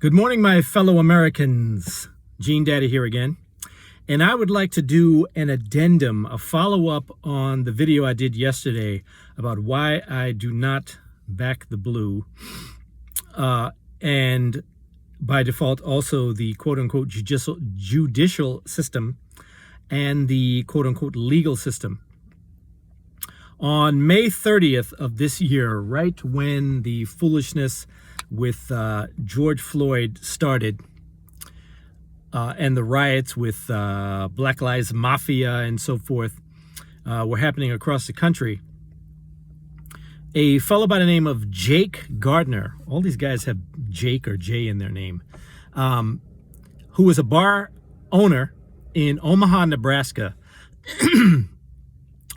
Good morning, my fellow Americans. Gene Daddy here again. And I would like to do an addendum, a follow-up on the video I did yesterday about why I do not back the blue. And by default, also the quote-unquote judicial system and the quote-unquote legal system. On May 30th of this year, right when the foolishness with George Floyd started and the riots with Black Lives Mafia and so forth were happening across the country, a fellow by the name of Jake Gardner, all these guys have Jake or Jay in their name, who was a bar owner in Omaha, Nebraska,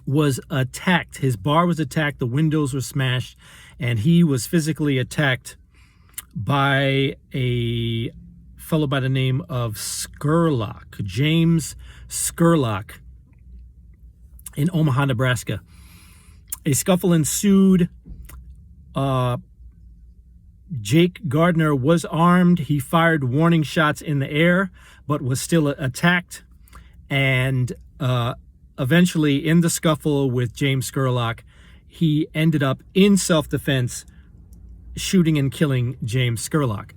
was attacked. His bar was attacked, the windows were smashed, and he was physically attacked by a fellow by the name of Scurlock, James Scurlock, in Omaha, Nebraska. A scuffle ensued. Jake Gardner was armed. He fired warning shots in the air, but was still attacked. And eventually, in the scuffle with James Scurlock, he ended up in self-defense, shooting and killing James Scurlock.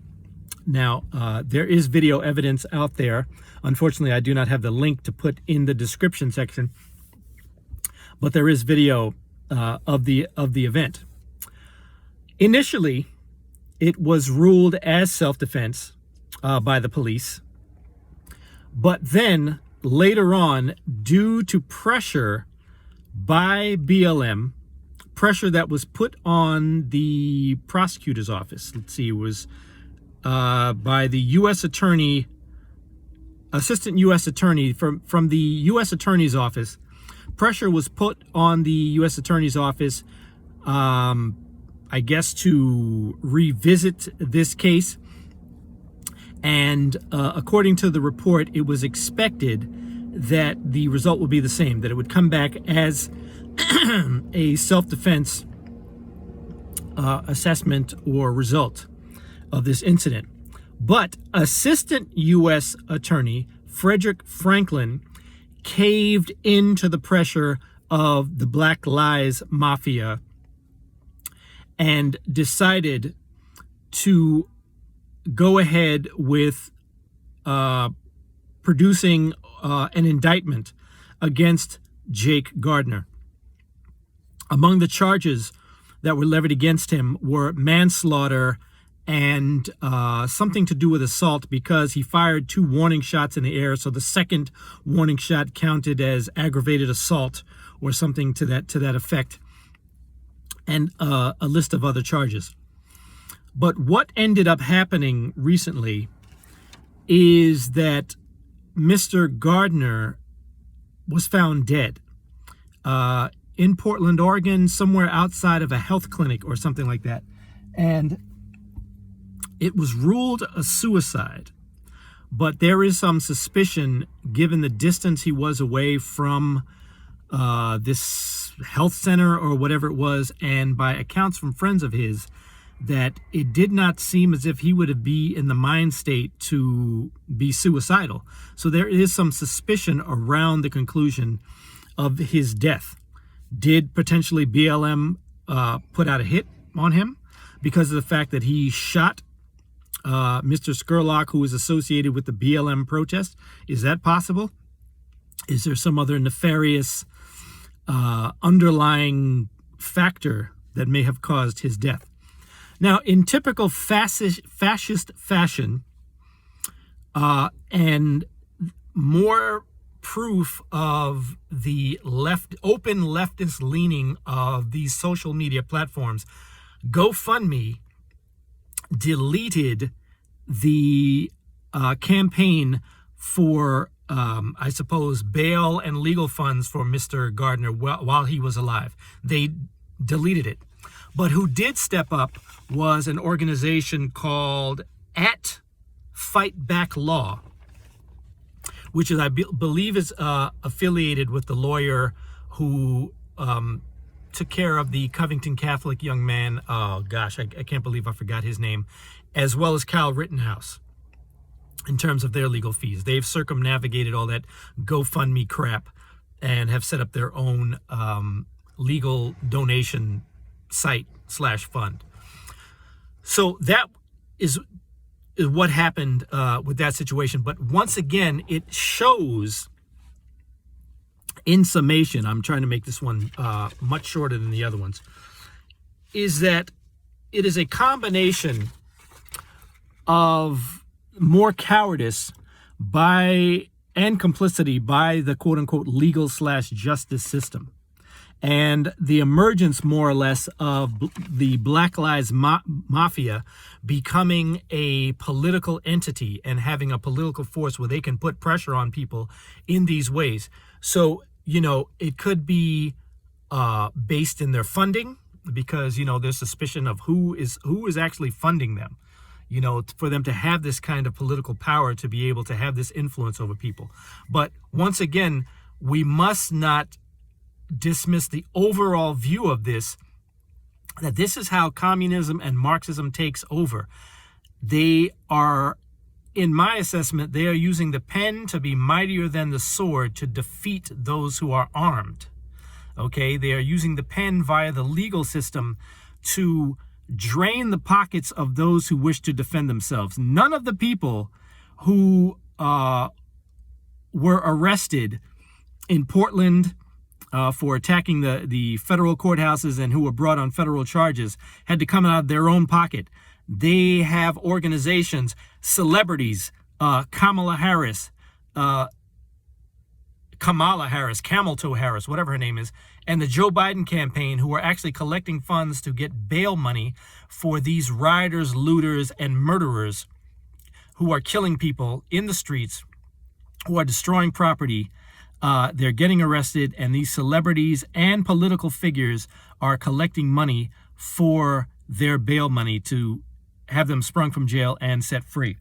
Now, there is video evidence out there. Unfortunately, I do not have the link to put in the description section, but there is video of the event. Initially, it was ruled as self-defense by the police, but then later on, due to pressure by BLM, pressure that was put on the prosecutor's office. Let's see, it was by the U.S. attorney, assistant U.S. attorney from the U.S. attorney's office. Pressure was put on the U.S. attorney's office, I guess, to revisit this case. And according to the report, it was expected that the result would be the same, that it would come back as a self-defense assessment or result of this incident. But Assistant U.S. Attorney Frederick Franklin caved into the pressure of the Black Lives Mafia and decided to go ahead with producing an indictment against Jake Gardner. Among the charges that were levied against him were manslaughter and something to do with assault, because he fired 2 warning shots in the air. So the second warning shot counted as aggravated assault or something to that effect, and a list of other charges. But what ended up happening recently is that Mr. Gardner was found dead in Portland, Oregon, somewhere outside of a health clinic or something like that. And it was ruled a suicide. But there is some suspicion, given the distance he was away from this health center or whatever it was, and by accounts from friends of his, that it did not seem as if he would be in the mind state to be suicidal. So there is some suspicion around the conclusion of his death. Did potentially BLM put out a hit on him because of the fact that he shot Mr. Scurlock, who was associated with the BLM protest? Is that possible? Is there some other nefarious underlying factor that may have caused his death? Now, in typical fascist fashion, and more proof of the open leftist leaning of these social media platforms, GoFundMe deleted the campaign for, I suppose, bail and legal funds for Mr. Gardner while he was alive. They deleted it. But who did step up was an organization called Fight Back Law, which is, I believe, is affiliated with the lawyer who took care of the Covington Catholic young man. Oh gosh, I can't believe I forgot his name. as well as Kyle Rittenhouse in terms of their legal fees. They've circumnavigated all that GoFundMe crap and have set up their own legal donation site / fund. So that is what happened with that situation. But once again, it shows, in summation, I'm trying to make this one much shorter than the other ones, is that it is a combination of more cowardice and complicity by the quote-unquote legal / justice system, and the emergence, more or less, of the Black Lives Mafia becoming a political entity and having a political force where they can put pressure on people in these ways. So, it could be based in their funding, because, there's suspicion of who is actually funding them, for them to have this kind of political power, to be able to have this influence over people. But once again, we must not dismiss the overall view of this, that this is how communism and Marxism takes over. They are, in my assessment, they are using the pen to be mightier than the sword to defeat those who are armed. Okay, they are using the pen via the legal system to drain the pockets of those who wish to defend themselves. None of the people who were arrested in Portland for attacking the federal courthouses and who were brought on federal charges had to come out of their own pocket. They have organizations, celebrities, Kamala Harris, Camel Toe Harris, whatever her name is, and the Joe Biden campaign, who are actually collecting funds to get bail money for these rioters, looters, and murderers who are killing people in the streets, who are destroying property. They're getting arrested, and these celebrities and political figures are collecting money for their bail money to have them sprung from jail and set free.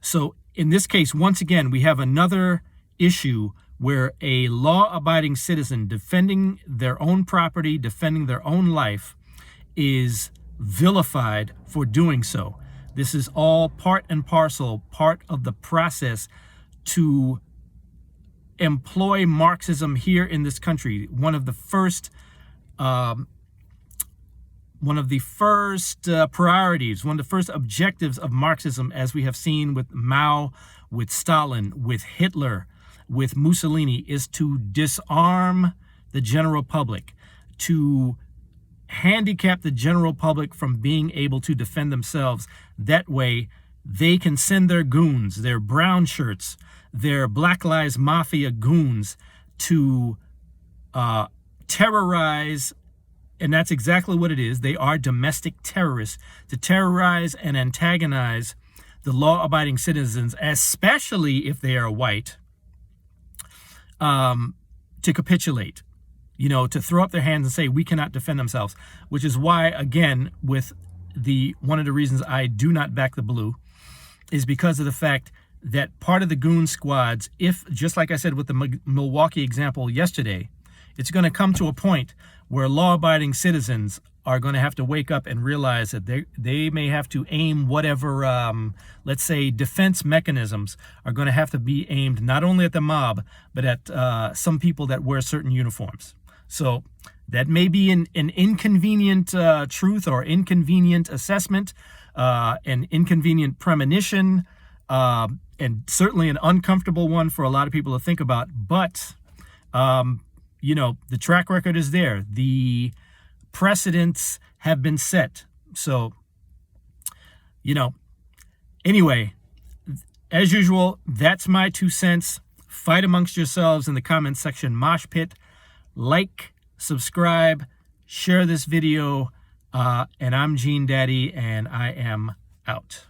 So in this case, once again, we have another issue where a law-abiding citizen defending their own property, defending their own life, is vilified for doing so. This is all part and parcel, part of the process to employ Marxism here in this country. One of the first priorities, one of the first objectives of Marxism, as we have seen with Mao, with Stalin, with Hitler, with Mussolini, is to disarm the general public, to handicap the general public from being able to defend themselves. That way, they can send their goons, their brown shirts, their Black Lives Mafia goons to terrorize, and that's exactly what it is. They are domestic terrorists, to terrorize and antagonize the law-abiding citizens, especially if they are white, to capitulate, to throw up their hands and say, we cannot defend themselves, which is why, again, with one of the reasons I do not back the blue is because of the fact that part of the goon squads, if, just like I said with the Milwaukee example yesterday, it's going to come to a point where law-abiding citizens are going to have to wake up and realize that they may have to aim whatever, let's say, defense mechanisms are going to have to be aimed not only at the mob, but at some people that wear certain uniforms. So that may be an inconvenient truth or inconvenient assessment, an inconvenient premonition, and certainly an uncomfortable one for a lot of people to think about. But, the track record is there. The precedents have been set. So, anyway, as usual, that's my 2 cents. Fight amongst yourselves in the comments section. Mosh pit. Like, subscribe, share this video. And I'm Gene Daddy, and I am out.